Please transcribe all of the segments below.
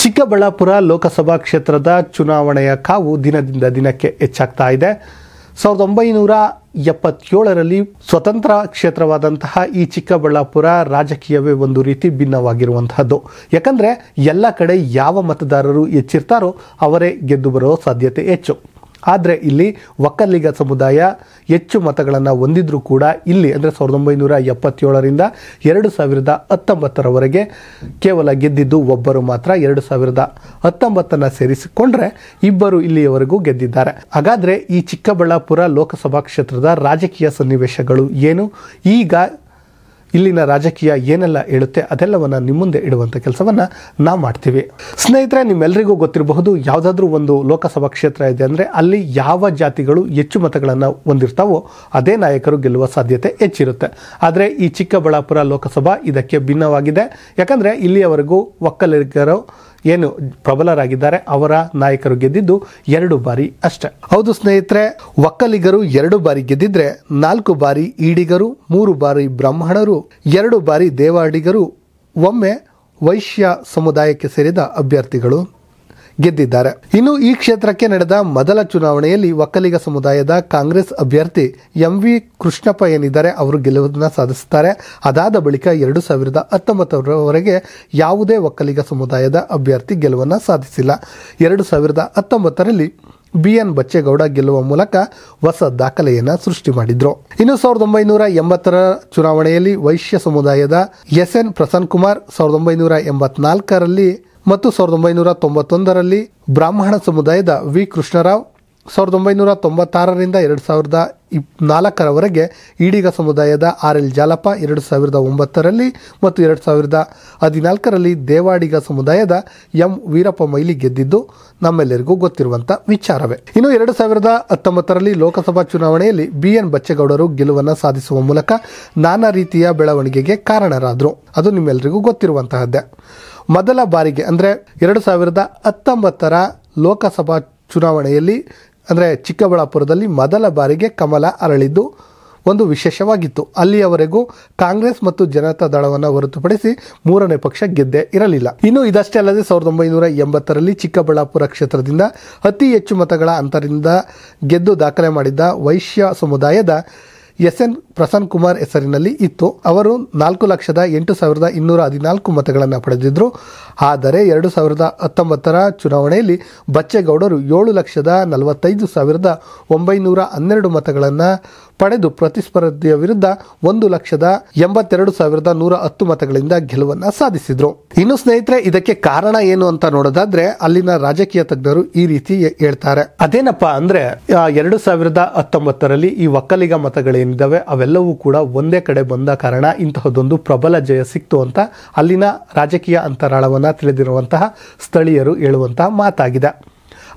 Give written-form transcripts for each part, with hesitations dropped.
ಚಿಕ್ಕಬಳ್ಳಾಪುರ ಲೋಕಸಭಾ ಕ್ಷೇತ್ರದ ಚುನಾವಣೆಯ ಕಾವು ದಿನದಿಂದ ದಿನಕ್ಕೆ ಹೆಚ್ಚಾಗ್ತಾ ಇದೆ. 1977ರಲ್ಲಿ ಸ್ವತಂತ್ರ ಕ್ಷೇತ್ರವಾದಂತಹ ಈ ಚಿಕ್ಕಬಳ್ಳಾಪುರ ರಾಜಕೀಯವೇ ಒಂದು ರೀತಿ ಭಿನ್ನವಾಗಿರುವಂತಹದ್ದು. ಯಾಕಂದರೆ ಎಲ್ಲ ಕಡೆ ಯಾವ ಮತದಾರರು ಹೆಚ್ಚಿರ್ತಾರೋ ಅವರೇ ಗೆದ್ದು ಬರೋ ಸಾಧ್ಯತೆ ಹೆಚ್ಚು. ಆದರೆ ಇಲ್ಲಿ ಒಕ್ಕಲಿಗ ಸಮುದಾಯ ಹೆಚ್ಚು ಮತಗಳನ್ನು ಹೊಂದಿದ್ರೂ ಕೂಡ ಇಲ್ಲಿ ಅಂದರೆ 1977ರಿಂದ 2019ರವರೆಗೆ ಕೇವಲ ಗೆದ್ದಿದ್ದು ಒಬ್ಬರು ಮಾತ್ರ. 2019 ಸೇರಿಸಿಕೊಂಡ್ರೆ ಇಬ್ಬರು ಇಲ್ಲಿಯವರೆಗೂ ಗೆದ್ದಿದ್ದಾರೆ. ಹಾಗಾದರೆ ಈ ಚಿಕ್ಕಬಳ್ಳಾಪುರ ಲೋಕಸಭಾ ಕ್ಷೇತ್ರದ ರಾಜಕೀಯ ಸನ್ನಿವೇಶಗಳು ಏನು, ಈಗ ಇಲ್ಲಿನ ರಾಜಕೀಯ ಏನೆಲ್ಲ ಹೇಳುತ್ತೆ ಅದೆಲ್ಲವನ್ನು ನಿಮ್ಮ ಮುಂದೆ ಇಡುವಂಥ ಕೆಲಸವನ್ನು ನಾವು ಮಾಡ್ತೀವಿ. ಸ್ನೇಹಿತರೆ, ನಿಮ್ಮೆಲ್ಲರಿಗೂ ಗೊತ್ತಿರಬಹುದು, ಯಾವುದಾದ್ರೂ ಒಂದು ಲೋಕಸಭಾ ಕ್ಷೇತ್ರ ಇದೆ ಅಂದರೆ ಅಲ್ಲಿ ಯಾವ ಜಾತಿಗಳು ಹೆಚ್ಚು ಮತಗಳನ್ನು ಹೊಂದಿರ್ತಾವೋ ಅದೇ ನಾಯಕರು ಗೆಲ್ಲುವ ಸಾಧ್ಯತೆ ಹೆಚ್ಚಿರುತ್ತೆ. ಆದರೆ ಈ ಚಿಕ್ಕಬಳ್ಳಾಪುರ ಲೋಕಸಭಾ ಇದಕ್ಕೆ ಭಿನ್ನವಾಗಿದೆ. ಯಾಕಂದರೆ ಇಲ್ಲಿಯವರೆಗೂ ಒಕ್ಕಲಿಗರು ಏನು ಪ್ರಬಲರಾಗಿದ್ದಾರೆ ಅವರ ನಾಯಕರು ಗೆದ್ದಿದ್ದು 2 ಬಾರಿ ಅಷ್ಟೇ. ಹೌದು ಸ್ನೇಹಿತರೆ, ಒಕ್ಕಲಿಗರು 2 ಬಾರಿ ಗೆದ್ದಿದ್ರೆ 4 ಬಾರಿ ಈಡಿಗರು, 3 ಬಾರಿ ಬ್ರಾಹ್ಮಣರು, 2 ಬಾರಿ ದೇವಾಡಿಗರು, ಒಮ್ಮೆ ವೈಶ್ಯ ಸಮುದಾಯಕ್ಕೆ ಸೇರಿದ ಅಭ್ಯರ್ಥಿಗಳು ಗೆದ್ದಿದ್ದಾರೆ. ಇನ್ನು ಈ ಕ್ಷೇತ್ರಕ್ಕೆ ನಡೆದ ಮೊದಲ ಚುನಾವಣೆಯಲ್ಲಿ ಒಕ್ಕಲಿಗ ಸಮುದಾಯದ ಕಾಂಗ್ರೆಸ್ ಅಭ್ಯರ್ಥಿ MV ಕೃಷ್ಣಪ್ಪ ಏನಿದ್ದಾರೆ ಅವರು ಗೆಲುವನ್ನು ಸಾಧಿಸುತ್ತಾರೆ. ಅದಾದ ಬಳಿಕ 2019ರವರೆಗೆ ಯಾವುದೇ ಒಕ್ಕಲಿಗ ಸಮುದಾಯದ ಅಭ್ಯರ್ಥಿ ಗೆಲುವನ್ನು ಸಾಧಿಸಿಲ್ಲ. 2019ರಲ್ಲಿ BN ಬಚ್ಚೇಗೌಡ ಗೆಲ್ಲುವ ಮೂಲಕ ಹೊಸ ದಾಖಲೆಯನ್ನು ಸೃಷ್ಟಿ ಮಾಡಿದ್ರು. ಇನ್ನು 1980ರ ಚುನಾವಣೆಯಲ್ಲಿ ವೈಶ್ಯ ಸಮುದಾಯದ SN ಪ್ರಸನ್ನ ಕುಮಾರ್, 1984ರಲ್ಲಿ ಮತ್ತು 1991ರಲ್ಲಿ ಬ್ರಾಹ್ಮಣ ಸಮುದಾಯದ V ಕೃಷ್ಣರಾವ್, 1996ರಿಂದ 2004ರವರೆಗೆ ಈಡಿಗ ಸಮುದಾಯದ RL ಜಾಲಪ್ಪ, 2009ರಲ್ಲಿ ಮತ್ತು 2014ರಲ್ಲಿ ದೇವಾಡಿಗ ಸಮುದಾಯದ M ವೀರಪ್ಪ ಮೊಯ್ಲಿ ಗೆದ್ದಿದ್ದು ನಮ್ಮೆಲ್ಲರಿಗೂ ಗೊತ್ತಿರುವಂಥ ವಿಚಾರವೇ. ಇನ್ನು 2019ರಲ್ಲಿ ಲೋಕಸಭಾ ಚುನಾವಣೆಯಲ್ಲಿ BN ಬಚ್ಚೇಗೌಡರು ಗೆಲುವನ್ನು ಸಾಧಿಸುವ ಮೂಲಕ ನಾನಾ ರೀತಿಯ ಬೆಳವಣಿಗೆಗೆ ಕಾರಣರಾದರು. ಅದು ನಿಮ್ಮೆಲ್ಲರಿಗೂ ಗೊತ್ತಿರುವಂತಹದ್ದೇ. ಮೊದಲ ಬಾರಿಗೆ ಅಂದರೆ 2019ರ ಲೋಕಸಭಾ ಚುನಾವಣೆಯಲ್ಲಿ ಅಂದರೆ ಚಿಕ್ಕಬಳ್ಳಾಪುರದಲ್ಲಿ ಮೊದಲ ಬಾರಿಗೆ ಕಮಲ ಅರಳಿದ್ದು ಒಂದು ವಿಶೇಷವಾಗಿತ್ತು. ಅಲ್ಲಿಯವರೆಗೂ ಕಾಂಗ್ರೆಸ್ ಮತ್ತು ಜನತಾ ದಳವನ್ನು ಹೊರತುಪಡಿಸಿ 3ನೇ ಪಕ್ಷ ಗೆದ್ದೇ ಇರಲಿಲ್ಲ. ಇನ್ನು ಇದಷ್ಟೇ ಅಲ್ಲದೆ 1980ರಲ್ಲಿ ಚಿಕ್ಕಬಳ್ಳಾಪುರ ಕ್ಷೇತ್ರದಿಂದ ಅತಿ ಹೆಚ್ಚು ಮತಗಳ ಅಂತರದಿಂದ ಗೆದ್ದು ದಾಖಲೆ ಮಾಡಿದ್ದ ವೈಶ್ಯ ಸಮುದಾಯದ SN ಪ್ರಸನ್ನ ಕುಮಾರ್ ಹೆಸರಿನಲ್ಲಿ ಇತ್ತು. ಅವರು 4,08,214 ಮತಗಳನ್ನು ಪಡೆದಿದ್ದರು. ಆದರೆ 2019ರ ಚುನಾವಣೆಯಲ್ಲಿ ಬಚ್ಚೇಗೌಡರು 7,45,912 ಮತಗಳನ್ನು ಪಡೆದು ಪ್ರತಿಸ್ಪರ್ಧಿಯ ವಿರುದ್ಧ 1,82,110 ಮತಗಳಿಂದ ಗೆಲುವನ್ನು ಸಾಧಿಸಿದ್ರು. ಇನ್ನು ಸ್ನೇಹಿತರೆ, ಇದಕ್ಕೆ ಕಾರಣ ಏನು ಅಂತ ನೋಡೋದಾದ್ರೆ ಅಲ್ಲಿನ ರಾಜಕೀಯ ತಜ್ಞರು ಈ ರೀತಿ ಹೇಳ್ತಾರೆ. ಅದೇನಪ್ಪಾ ಅಂದ್ರೆ 2019ರಲ್ಲಿ ಈ ಒಕ್ಕಲಿಗ ಮತಗಳೇನಿದ್ದಾವೆ ಅವೆಲ್ಲವೂ ಕೂಡ ಒಂದೇ ಕಡೆ ಬಂದ ಕಾರಣ ಇಂತಹದೊಂದು ಪ್ರಬಲ ಜಯ ಸಿಕ್ತು ಅಂತ ಅಲ್ಲಿನ ರಾಜಕೀಯ ಅಂತರಾಳವನ್ನು ತಿಳಿದಿರುವಂತಹ ಸ್ಥಳೀಯರು ಹೇಳುವಂತಹ ಮಾತಾಗಿದೆ.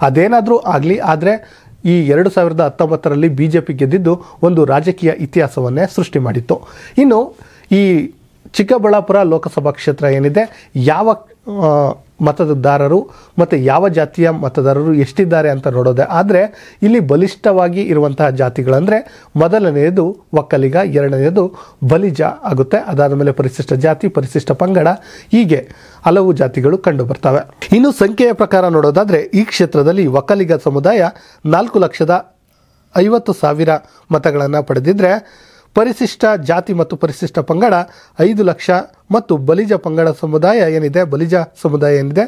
ಅದೇನಾದರೂ ಆಗಲಿ, ಆದರೆ ಈ 2019ರಲ್ಲಿ BJP ಗೆದ್ದಿದ್ದು ಒಂದು ರಾಜಕೀಯ ಇತಿಹಾಸವನ್ನೇ ಸೃಷ್ಟಿ ಮಾಡಿತ್ತು. ಇನ್ನು ಈ ಚಿಕ್ಕಬಳ್ಳಾಪುರ ಲೋಕಸಭಾ ಕ್ಷೇತ್ರ ಏನಿದೆ, ಯಾವ ಮತದಾರರು ಮತ್ತು ಯಾವ ಜಾತಿಯ ಮತದಾರರು ಎಷ್ಟಿದ್ದಾರೆ ಅಂತ ನೋಡೋದೆ ಆದರೆ ಇಲ್ಲಿ ಬಲಿಷ್ಠವಾಗಿ ಇರುವಂತಹ ಜಾತಿಗಳಂದರೆ ಮೊದಲನೆಯದು ಒಕ್ಕಲಿಗ, ಎರಡನೆಯದು ಬಲಿಜ ಆಗುತ್ತೆ. ಅದಾದ ಮೇಲೆ ಪರಿಶಿಷ್ಟ ಜಾತಿ, ಪರಿಶಿಷ್ಟ ಪಂಗಡ, ಹೀಗೆ ಹಲವು ಜಾತಿಗಳು ಕಂಡು ಬರ್ತವೆ. ಇನ್ನು ಸಂಖ್ಯೆಯ ಪ್ರಕಾರ ನೋಡೋದಾದರೆ ಈ ಕ್ಷೇತ್ರದಲ್ಲಿ ಒಕ್ಕಲಿಗ ಸಮುದಾಯ 4,50,000 ಮತಗಳನ್ನು ಪಡೆದಿದ್ರೆ ಪರಿಶಿಷ್ಟ ಜಾತಿ ಮತ್ತು ಪರಿಶಿಷ್ಟ ಪಂಗಡ 5,00,000 ಮತ್ತು ಬಲಿಜ ಪಂಗಡ ಸಮುದಾಯ ಏನಿದೆ, ಬಲಿಜ ಸಮುದಾಯ ಏನಿದೆ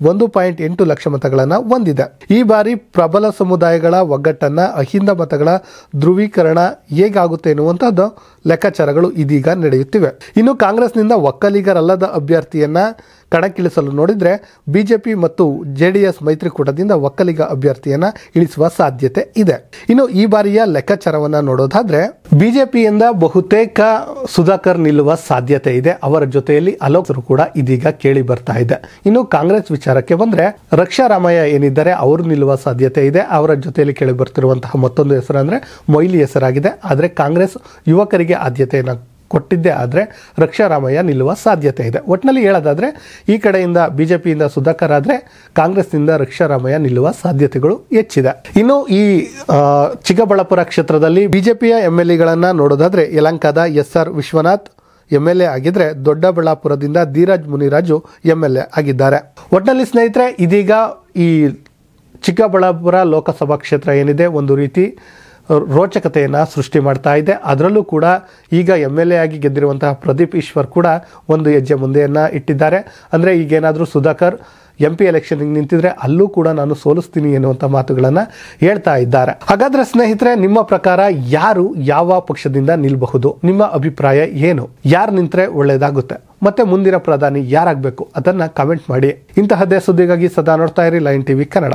1.8 ಲಕ್ಷ ಮತಗಳನ್ನು ಹೊಂದಿದೆ. ಈ ಬಾರಿ ಪ್ರಬಲ ಸಮುದಾಯಗಳ ಒಗ್ಗಟ್ಟನ್ನು ಅಹಿಂದ ಮತಗಳ ಧ್ರುವೀಕರಣ ಹೇಗಾಗುತ್ತೆ ಎನ್ನುವಂಥದ್ದು ಲೆಕ್ಕಾಚಾರಗಳು ಇದೀಗ ನಡೆಯುತ್ತಿವೆ. ಇನ್ನು ಕಾಂಗ್ರೆಸ್ನಿಂದ ಒಕ್ಕಲಿಗರಲ್ಲದ ಅಭ್ಯರ್ಥಿಯನ್ನ ಕಣಕ್ಕಿಳಿಸಲು ನೋಡಿದರೆ BJP ಮತ್ತು JDS ಮೈತ್ರಿಕೂಟದಿಂದ ಒಕ್ಕಲಿಗ ಅಭ್ಯರ್ಥಿಯನ್ನ ಇಳಿಸುವ ಸಾಧ್ಯತೆ ಇದೆ. ಇನ್ನು ಈ ಬಾರಿಯ ಲೆಕ್ಕಾಚಾರವನ್ನು ನೋಡೋದಾದ್ರೆ BJPಯಿಂದ ಬಹುತೇಕ ಸುಧಾಕರ್ ನಿಲ್ಲುವ ಸಾಧ್ಯತೆ ಇದೆ. ಅವರ ಜೊತೆಯಲ್ಲಿ ಅಲೋಕರು ಕೂಡ ಇದೀಗ ಕೇಳಿ ಬರ್ತಾ ಇದೆ. ಇನ್ನು ಕಾಂಗ್ರೆಸ್ ವಿಚಾರಕ್ಕೆ ಬಂದ್ರೆ ರಕ್ಷಾ ರಾಮಯ್ಯ ಏನಿದ್ದಾರೆ ಅವರು ನಿಲ್ಲುವ ಸಾಧ್ಯತೆ ಇದೆ. ಅವರ ಜೊತೆಯಲ್ಲಿ ಕೇಳಿ ಬರ್ತಿರುವಂತಹ ಮತ್ತೊಂದು ಹೆಸರು ಅಂದ್ರೆ ಮೊಯ್ಲಿ ಹೆಸರಾಗಿದೆ. ಆದರೆ ಕಾಂಗ್ರೆಸ್ ಯುವಕರಿಗೆ ಆದ್ಯತೆಯನ್ನು ಕೊಟ್ಟಿದ್ದೇ ಆದರೆ ರಕ್ಷಾ ರಾಮಯ್ಯ ನಿಲ್ಲುವ ಸಾಧ್ಯತೆ ಇದೆ. ಒಟ್ಟಿನಲ್ಲಿ ಹೇಳೋದಾದರೆ ಈ ಕಡೆಯಿಂದ BJPಯಿಂದ ಸುಧಾಕರ್ ಆದರೆ ಕಾಂಗ್ರೆಸ್ನಿಂದ ರಕ್ಷಾ ರಾಮಯ್ಯ ನಿಲ್ಲುವ ಸಾಧ್ಯತೆಗಳು ಹೆಚ್ಚಿದೆ. ಇನ್ನು ಈ ಚಿಕ್ಕಬಳ್ಳಾಪುರ ಕ್ಷೇತ್ರದಲ್ಲಿ BJPಯ MLAಗಳನ್ನು ನೋಡೋದಾದರೆ ಯಲಹಂಕದ SR ವಿಶ್ವನಾಥ್, MLA ಆಗಿದ್ರೆ ದೊಡ್ಡಬಳ್ಳಾಪುರದಿಂದ ಧೀರಜ್ ಮುನಿರಾಜು MLA ಆಗಿದ್ದಾರೆ. ಒಟ್ಟಿನಲ್ಲಿ ಸ್ನೇಹಿತರೆ, ಇದೀಗ ಈ ಚಿಕ್ಕಬಳ್ಳಾಪುರ ಲೋಕಸಭಾ ಕ್ಷೇತ್ರ ಏನಿದೆ ಒಂದು ರೀತಿ ರೋಚಕತೆಯನ್ನು ಸೃಷ್ಟಿ ಮಾಡ್ತಾ ಇದೆ. ಅದರಲ್ಲೂ ಕೂಡ ಈಗ MLA ಆಗಿ ಗೆದ್ದಿರುವಂತಹ ಪ್ರದೀಪ್ ಈಶ್ವರ್ ಕೂಡ ಒಂದು ಹೆಜ್ಜೆ ಮುಂದೆಯನ್ನು ಇಟ್ಟಿದ್ದಾರೆ. ಅಂದರೆ ಈಗೇನಾದರೂ ಸುಧಾಕರ್ MP ಎಲೆಕ್ಷನ್ಗೆ ನಿಂತಿದ್ರೆ ಅಲ್ಲೂ ಕೂಡ ನಾನು ಸೋಲಿಸ್ತೀನಿ ಎನ್ನುವಂಥ ಮಾತುಗಳನ್ನು ಹೇಳ್ತಾ ಇದ್ದಾರೆ. ಹಾಗಾದರೆ ಸ್ನೇಹಿತರೆ, ನಿಮ್ಮ ಪ್ರಕಾರ ಯಾರು ಯಾವ ಪಕ್ಷದಿಂದ ನಿಲ್ಲಬಹುದು? ನಿಮ್ಮ ಅಭಿಪ್ರಾಯ ಏನು? ಯಾರು ನಿಂತರೆ ಒಳ್ಳೆಯದಾಗುತ್ತೆ? ಮತ್ತೆ ಮುಂದಿನ ಪ್ರಧಾನಿ ಯಾರಾಗಬೇಕು ಅದನ್ನು ಕಮೆಂಟ್ ಮಾಡಿ. ಇಂತಹದ್ದೇ ಸುದ್ದಿಗಾಗಿ ಸದಾ ನೋಡ್ತಾ ಇರಿ ಲೈನ್ TV ಕನ್ನಡ.